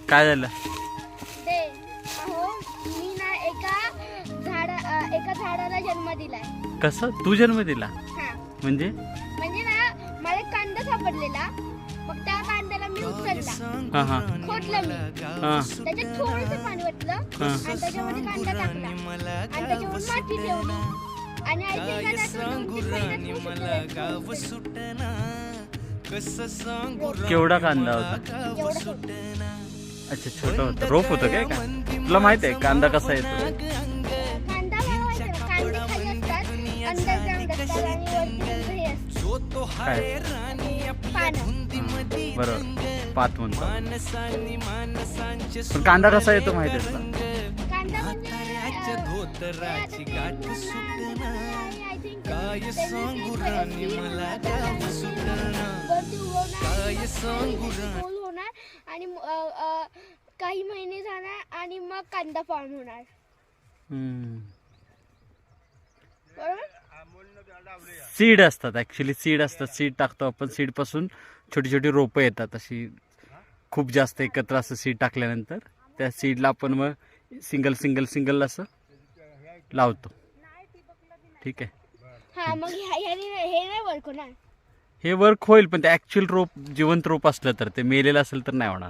काय झालं? ते अहो मी ना एका झाडाला जन्म दिलाय. कसं तू जन्म दिला? हा म्हणजे म्हणजे ना मला एक कांदा सापडलेला. मग त्या कांद्याला मी उचलला, हा हा खोदलं मी, हा त्याच्यात थोडंसं पाणी ओतलं आणि त्याच्यामध्ये कांदा टाकला आणि त्याच्यावर माती ठेवली आणि आय थिंक आता तो 2-3 महिन्यात होऊ शकतो. केवढा कांदा होता? एवढं छोटं. अच्छा छोटा होता, रोप होतं काय का? तुला माहित आहे कांदा कसा येतो? कांदा माहिती आहे, कांदे खाली असतात, अंडरग्राउंड असतात आणि वरती हे असतं काय? पानं. बरोबर, पात म्हणतो. पण कांदा कसा येतो माहिती आहे तुला? कांदा म्हणजे आय थिंक होणार आणि काही महिने जाणार आणि मग कांदा फॉर्म होणार. बरोबर. सीड असतात, ऍक्च्युली सीड असतात. सीड टाकतो आपण, सीड पासून छोटी छोटी रोपं येतात. अशी खूप जास्त एकत्र असं सीड टाकल्यानंतर त्या सीडला आपण मग सिंगल सिंगल सिंगल असं लावतो. ठीक आहे. हा मग हे नाही वर्क होणार. हे वर्क होईल, पण ते ऍक्च्युअल रोप जिवंत रोप असलं तर, ते मेलेलं असेल तर नाही होणार.